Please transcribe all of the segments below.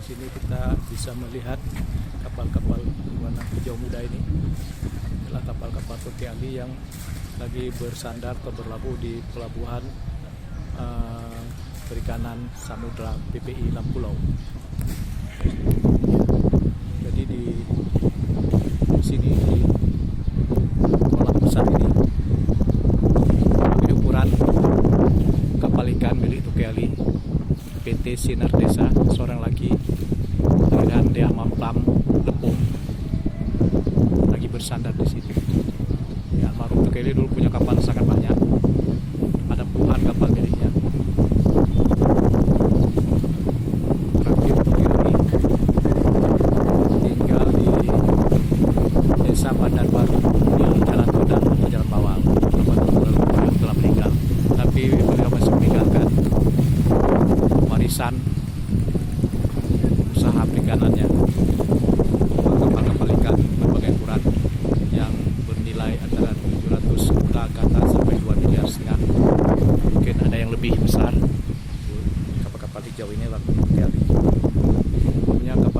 sini kita bisa melihat kapal-kapal berwarna hijau muda ini adalah kapal-kapal Putih yang lagi bersandar atau berlabuh di pelabuhan perikanan Samudra PPI Lampulau. Jadi di sini di kolam besar ini bagi ukuran kapal ikan milik Tukeali PT Sinar Desa, seorang lagi dengan Dea Mamplam Lepung lagi bersandar di sini. Ya, almarhum Tukeali dulu punya kapal sangat banyak, ada puluhan kapal miliknya. Terakhir Tukeali tinggal di Desa Bandar Baru di Jalan Tudang atau Jalan Bawang. Beliau telah meninggal, tapi beliau masih meninggalkan warisan usaha perikanannya, kapal-kapal ikan berbagai ukuran yang bernilai antara 700 juta kata sampai 2 miliar setengah. Mungkin ada yang lebih besar. Kapal-kapal hijau ini lah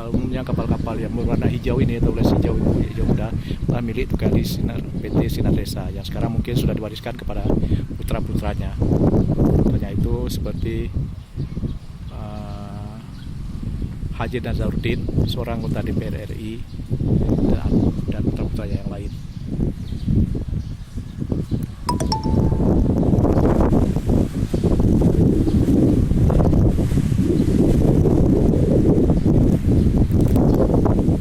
umumnya kapal-kapal yang berwarna hijau ini atau tulis hijau muda adalah milik Tukeali PT Sinar Desa yang sekarang mungkin sudah diwariskan kepada putra-putranya. Putranya itu seperti Haji Nazarudin, seorang anggota DPR RI, dan putra-putranya yang lain.